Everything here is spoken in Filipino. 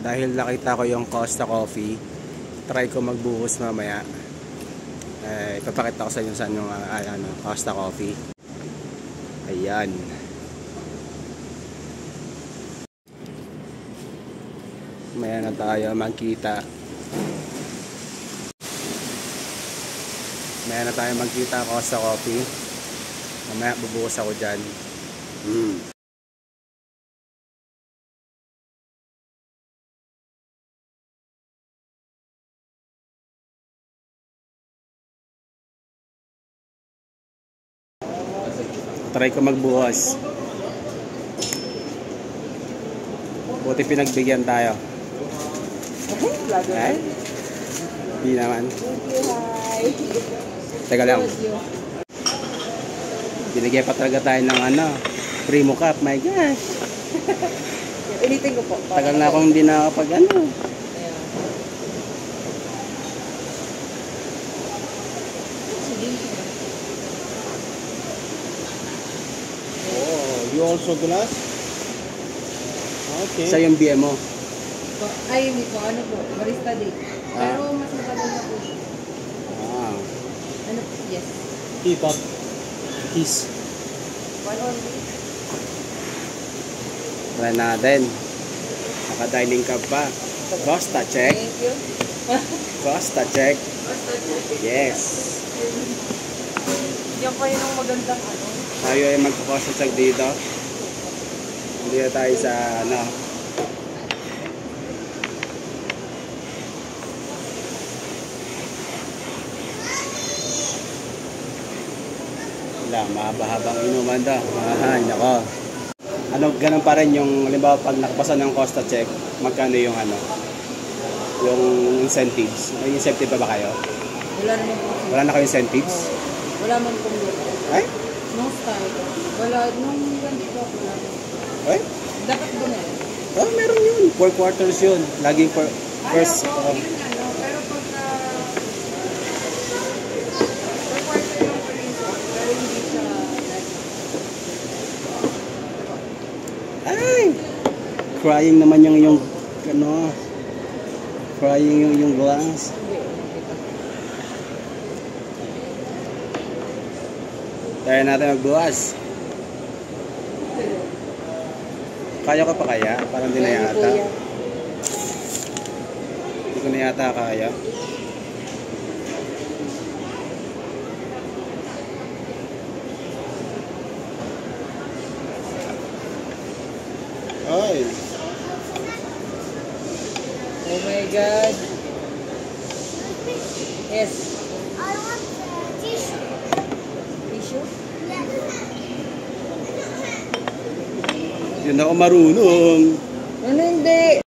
Dahil nakita ko yung Costa Coffee, try ko magbuhos mamaya. Ipapakita ko sa inyo saan yung Costa Coffee. Ayan. Maya na tayo magkita. Maya na tayo magkita Costa Coffee. Mamaya bubuhos ako dyan. Try ko magbuhos. Buti pinagbigyan tayo. Ay? Hindi naman. Teka lang. Binigyan pa talaga tayo ng Primo Cup. My gosh. Ulitin ko po. Tagal na akong hindi nakapag You also glass? Okay. Isa yung BM mo. Ay, hindi po. Ano po? Barista din. Pero mas matagal na po. Ano po? Yes. Teapot. Kiss. One only. Try natin. Naka-dining cup pa. Costa check. Thank you. Costa check. Yes. Yan kayo ng magandang Tayo ay magpo-costa check dito. Hindi na tayo sa mahaba-habang inuman daw. Nako. Ganun pa rin yung, halimbawa pag nakapasa ng Costa check, magkano yung yung incentives? May incentive pa ba kayo? Wala naman po. Wala na kayo incentives? Wala man po. Ay? No style. Wala. Nung ganito po. Wala. Ay? Dapat ba na? Oh, meron yun. 4 quarters yun. Laging first. Pero pagka 4 quarter yung ulit po. Pero hindi siya Ay! Crying naman yung crying yung glass. Kaya natin magbukas. Kaya ko pa kaya? Parang di na yata. Hindi ko na yata kaya. Ay! Oh my God. Yes. I want tissue. Tissue? Yun ako marunong. Ano hindi?